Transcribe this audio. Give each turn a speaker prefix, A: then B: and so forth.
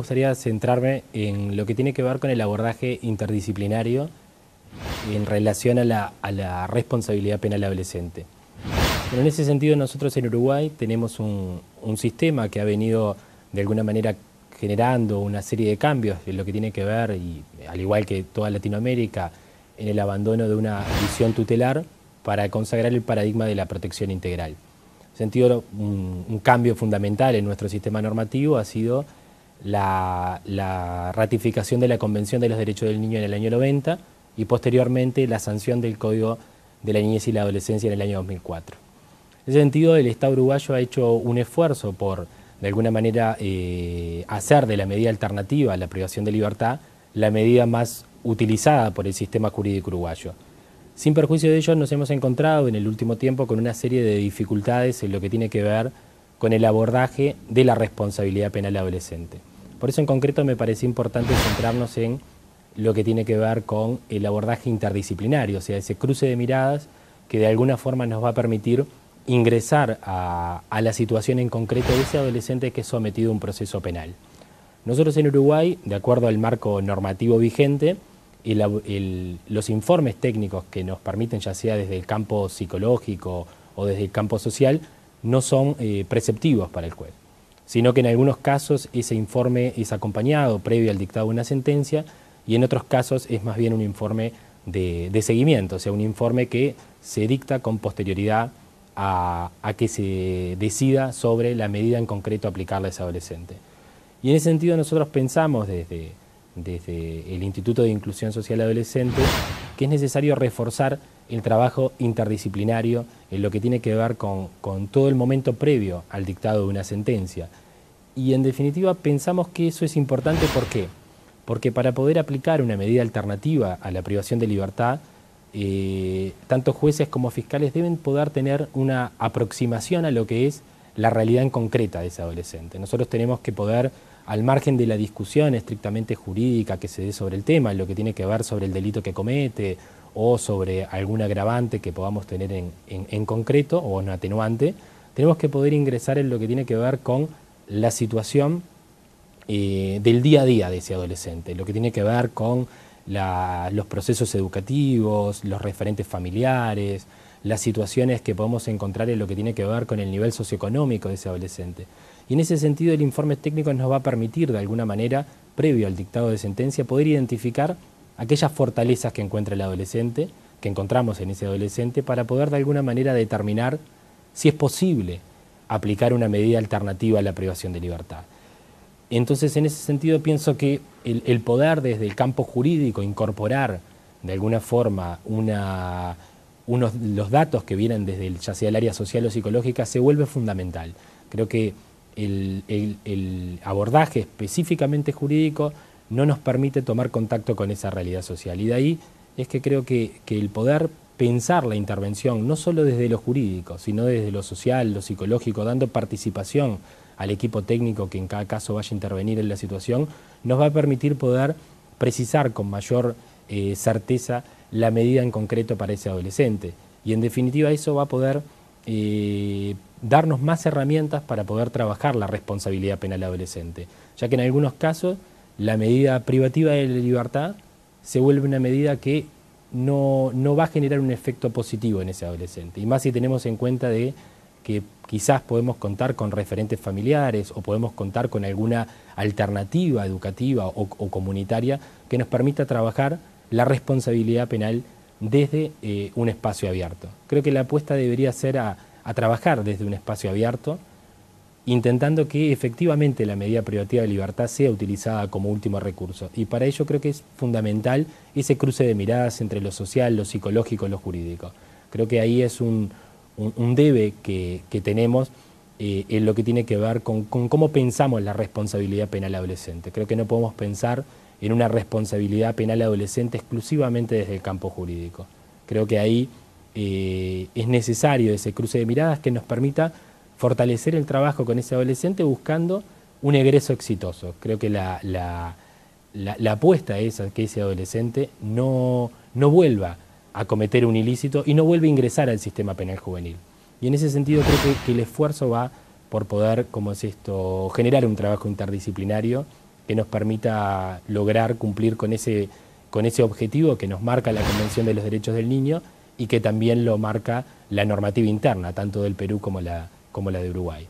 A: gustaría centrarme en lo que tiene que ver con el abordaje interdisciplinario en relación a la responsabilidad penal adolescente. Pero en ese sentido nosotros en Uruguay tenemos un sistema que ha venido de alguna manera generando una serie de cambios en lo que tiene que ver, y al igual que toda Latinoamérica, en el abandono de una visión tutelar para consagrar el paradigma de la protección integral. En ese sentido, un cambio fundamental en nuestro sistema normativo ha sido la ratificación de la Convención de los Derechos del Niño en el año 90 y posteriormente la sanción del Código de la Niñez y la Adolescencia en el año 2004. En ese sentido, el Estado uruguayo ha hecho un esfuerzo por, de alguna manera, hacer de la medida alternativa a la privación de libertad la medida más utilizada por el sistema jurídico uruguayo. Sin perjuicio de ello, nos hemos encontrado en el último tiempo con una serie de dificultades en lo que tiene que ver con el abordaje de la responsabilidad penal adolescente. Por eso, en concreto, me parece importante centrarnos en lo que tiene que ver con el abordaje interdisciplinario, o sea, ese cruce de miradas que de alguna forma nos va a permitir ingresar a la situación en concreto de ese adolescente que es sometido a un proceso penal. Nosotros en Uruguay, de acuerdo al marco normativo vigente, los informes técnicos que nos permiten, ya sea desde el campo psicológico o desde el campo social, no son preceptivos para el juez, sino que en algunos casos ese informe es acompañado previo al dictado de una sentencia y en otros casos es más bien un informe de seguimiento, o sea, un informe que se dicta con posterioridad a que se decida sobre la medida en concreto a aplicarle a ese adolescente. Y en ese sentido nosotros pensamos desde el Instituto de Inclusión Social Adolescente que es necesario reforzar el trabajo interdisciplinario en lo que tiene que ver con todo el momento previo al dictado de una sentencia. Y en definitiva pensamos que eso es importante. ¿Por qué? Porque para poder aplicar una medida alternativa a la privación de libertad, tanto jueces como fiscales deben poder tener una aproximación a lo que es la realidad en concreta de ese adolescente. Nosotros tenemos que poder, al margen de la discusión estrictamente jurídica que se dé sobre el tema, lo que tiene que ver sobre el delito que comete o sobre algún agravante que podamos tener en concreto o un atenuante, tenemos que poder ingresar en lo que tiene que ver con la situación del día a día de ese adolescente, lo que tiene que ver con los procesos educativos, los referentes familiares, las situaciones que podemos encontrar en lo que tiene que ver con el nivel socioeconómico de ese adolescente. Y en ese sentido el informe técnico nos va a permitir, de alguna manera, previo al dictado de sentencia, poder identificar aquellas fortalezas que encuentra el adolescente, que encontramos en ese adolescente, para poder de alguna manera determinar si es posible aplicar una medida alternativa a la privación de libertad. Entonces, en ese sentido, pienso que el poder desde el campo jurídico incorporar de alguna forma los datos que vienen desde ya sea el área social o psicológica se vuelve fundamental. Creo que el abordaje específicamente jurídico no nos permite tomar contacto con esa realidad social. Y de ahí es que creo que el poder pensar la intervención, no solo desde lo jurídico, sino desde lo social, lo psicológico, dando participación al equipo técnico que en cada caso vaya a intervenir en la situación, nos va a permitir poder precisar con mayor certeza la medida en concreto para ese adolescente. Y en definitiva eso va a poder darnos más herramientas para poder trabajar la responsabilidad penal adolescente, ya que en algunos casos la medida privativa de la libertad se vuelve una medida que no va a generar un efecto positivo en ese adolescente, y más si tenemos en cuenta de que quizás podemos contar con referentes familiares o podemos contar con alguna alternativa educativa o comunitaria que nos permita trabajar la responsabilidad penal desde un espacio abierto. Creo que la apuesta debería ser a trabajar desde un espacio abierto, intentando que efectivamente la medida privativa de libertad sea utilizada como último recurso. Y para ello creo que es fundamental ese cruce de miradas entre lo social, lo psicológico y lo jurídico. Creo que ahí es un debe que tenemos en lo que tiene que ver con cómo pensamos la responsabilidad penal adolescente. Creo que no podemos pensar en una responsabilidad penal adolescente exclusivamente desde el campo jurídico. Creo que ahí es necesario ese cruce de miradas que nos permita fortalecer el trabajo con ese adolescente buscando un egreso exitoso. Creo que la apuesta es a que ese adolescente no vuelva a cometer un ilícito y no vuelve a ingresar al sistema penal juvenil. Y en ese sentido creo que el esfuerzo va por poder, como es esto, generar un trabajo interdisciplinario que nos permita lograr cumplir con ese objetivo que nos marca la Convención de los Derechos del Niño y que también lo marca la normativa interna, tanto del Perú como la de Uruguay.